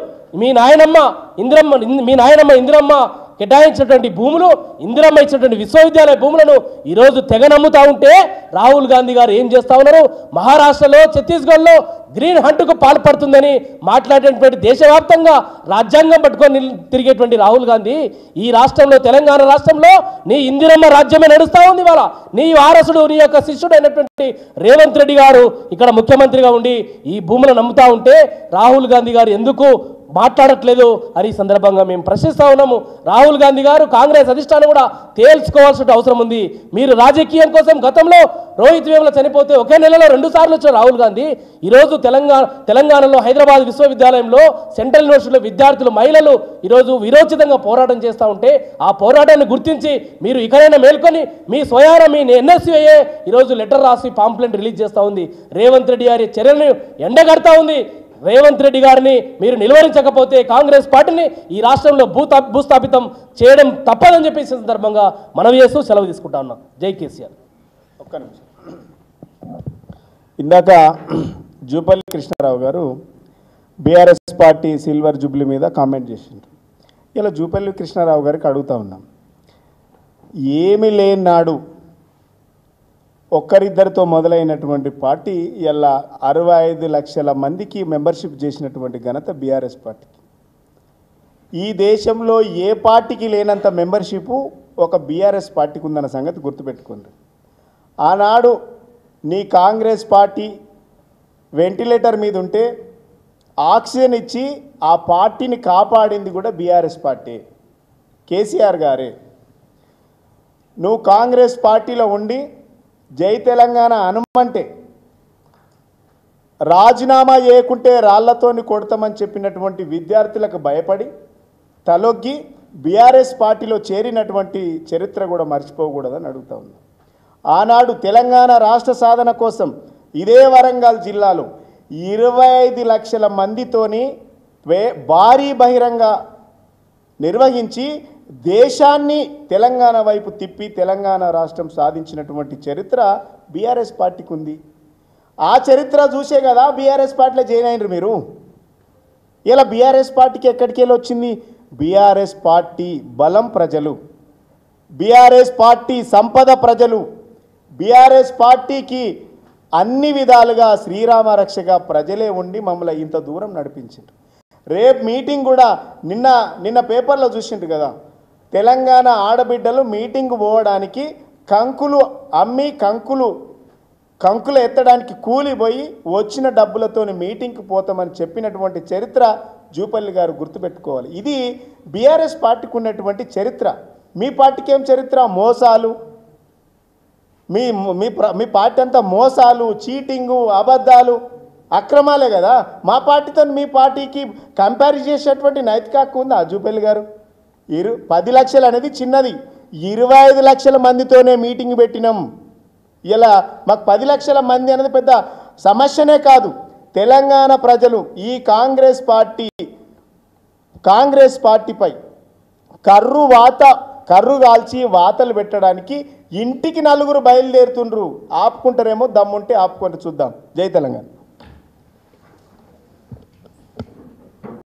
మీ నాయనమ్మ ఇందిరమ్మ కేటాయించినటువంటి భూములు ఇందిరమ్మ ఇచ్చినటువంటి విశ్వవిద్యాలయ భూములను ఈరోజు తెగ నమ్ముతా ఉంటే రాహుల్ గాంధీ గారు ఏం చేస్తా ఉన్నారు? మహారాష్ట్రలో ఛత్తీస్గఢ్లో గ్రీన్ హంట్కు పాల్పడుతుందని మాట్లాడేటువంటి దేశవ్యాప్తంగా రాజ్యాంగం పట్టుకొని తిరిగేటువంటి రాహుల్ గాంధీ ఈ రాష్ట్రంలో తెలంగాణ రాష్ట్రంలో నీ ఇందిరమ్మ రాజ్యమే నడుస్తూ ఉంది. ఇవాళ నీ వారసుడు నీ యొక్క శిష్యుడు అయినటువంటి రేవంత్ రెడ్డి గారు ఇక్కడ ముఖ్యమంత్రిగా ఉండి ఈ భూములను నమ్ముతా ఉంటే రాహుల్ గాంధీ గారు ఎందుకు మాట్లాడట్లేదు అని ఈ సందర్భంగా మేము ప్రశ్నిస్తా ఉన్నాము. రాహుల్ గాంధీ గారు కాంగ్రెస్ అధిష్టానం కూడా తేల్చుకోవాల్సిన అవసరం ఉంది. మీరు రాజకీయం కోసం గతంలో రోహిత్ వేముల చనిపోతే ఒకే నెలలో 2 సార్లు వచ్చిన రాహుల్ గాంధీ ఈరోజు తెలంగాణలో హైదరాబాద్ విశ్వవిద్యాలయంలో సెంట్రల్ యూనివర్సిటీలో విద్యార్థులు మహిళలు ఈరోజు విరోచితంగా పోరాటం చేస్తూ ఉంటే ఆ పోరాటాన్ని గుర్తించి మీరు ఇకనైనా మేల్కొని మీ స్వయాన మీ NSCA ఈరోజు లెటర్ రాసి పాంప్లెంట్ రిలీజ్ చేస్తూ ఉంది. రేవంత్ రెడ్డి గారి చర్యలను ఎండగడతా ఉంది. రేవంత్ రెడ్డి గారిని మీరు నిలువరించకపోతే కాంగ్రెస్ పార్టీని ఈ రాష్ట్రంలో భూస్థాపితం చేయడం తప్పదని చెప్పి సందర్భంగా మనవి చేస్తూ సెలవు తీసుకుంటా ఉన్నాం. జై కేసీఆర్. ఒక్క నిమిషం. ఇందాక జూపల్లి కృష్ణారావు గారు బీఆర్ఎస్ పార్టీ సిల్వర్ జూబ్లీ మీద కామెంట్ చేసిండ్రు. ఇలా జూపల్లి కృష్ణారావు గారికి అడుగుతా ఉన్నాం, ఏమి లేని నాడు ఒక్కరిద్దరితో మొదలైనటువంటి పార్టీ ఇలా 65 లక్షల మందికి మెంబర్షిప్ చేసినటువంటి ఘనత బీఆర్ఎస్ పార్టీకి. ఈ దేశంలో ఏ పార్టీకి లేనంత మెంబర్షిప్ ఒక బీఆర్ఎస్ పార్టీకి ఉందన్న సంగతి గుర్తుపెట్టుకోండి. ఆనాడు నీ కాంగ్రెస్ పార్టీ వెంటిలేటర్ మీద ఉంటే ఆక్సిజన్ ఇచ్చి ఆ పార్టీని కాపాడింది కూడా బీఆర్ఎస్ పార్టీ, కేసీఆర్ గారే. నువ్వు కాంగ్రెస్ పార్టీలో ఉండి జై తెలంగాణ అనుమంటే రాజీనామా చేయకుంటే రాళ్లతోని కొడతామని చెప్పినటువంటి విద్యార్థులకు భయపడి తలొగ్గి బీఆర్ఎస్ పార్టీలో చేరినటువంటి చరిత్ర కూడా మర్చిపోకూడదని అడుగుతా ఉన్నా. ఆనాడు తెలంగాణ రాష్ట్ర సాధన కోసం ఇదే వరంగల్ జిల్లాలో 25 లక్షల మందితోని భారీ బహిరంగ నిర్వహించి దేశాన్ని తెలంగాణ వైపు తిప్పి తెలంగాణ రాష్ట్రం సాధించినటువంటి చరిత్ర బీఆర్ఎస్ పార్టీకి ఉంది. ఆ చరిత్ర చూసే కదా బీఆర్ఎస్ పార్టీలో జాయిన్ అయినరు మీరు. ఇలా బీఆర్ఎస్ పార్టీకి ఎక్కడికి వెళ్ళి వచ్చింది? బీఆర్ఎస్ పార్టీ బలం ప్రజలు, బీఆర్ఎస్ పార్టీ సంపద ప్రజలు, బీఆర్ఎస్ పార్టీకి అన్ని విధాలుగా శ్రీరామ రక్షగా ప్రజలే ఉండి మమ్మల్ని ఇంత దూరం నడిపించారు. రేపు మీటింగ్ కూడా నిన్న పేపర్లో చూసిండ్రు కదా, తెలంగాణ ఆడబిడ్డలు మీటింగ్ పోవడానికి కంకులు అమ్మి కంకులు కంకులు ఎత్తడానికి కూలిపోయి వచ్చిన డబ్బులతోని మీటింగ్కి పోతామని చెప్పినటువంటి చరిత్ర జూపల్లి గారు గుర్తుపెట్టుకోవాలి. ఇది బీఆర్ఎస్ పార్టీకి ఉన్నటువంటి చరిత్ర. మీ పార్టీకి ఏం చరిత్ర? మోసాలు. మీ పార్టీ అంతా మోసాలు, చీటింగు, అబద్ధాలు, అక్రమాలే కదా. మా పార్టీతో మీ పార్టీకి కంపేర్ చేసేటువంటి నైతిక హక్కు ఉందా జూపల్లి గారు? 10 లక్షలు అనేది చిన్నది, 25 లక్షల మందితోనే మీటింగ్ పెట్టినాం. ఇలా మాకు 10 లక్షల మంది అనేది పెద్ద సమస్యనే కాదు. తెలంగాణ ప్రజలు ఈ కాంగ్రెస్ పార్టీపై కర్రు కాల్చి వాతలు పెట్టడానికి ఇంటికి 4 బయలుదేరుతుండ్రు. ఆపుకుంటారేమో, దమ్ముంటే ఆపుకొని చూద్దాం. జై తెలంగాణ.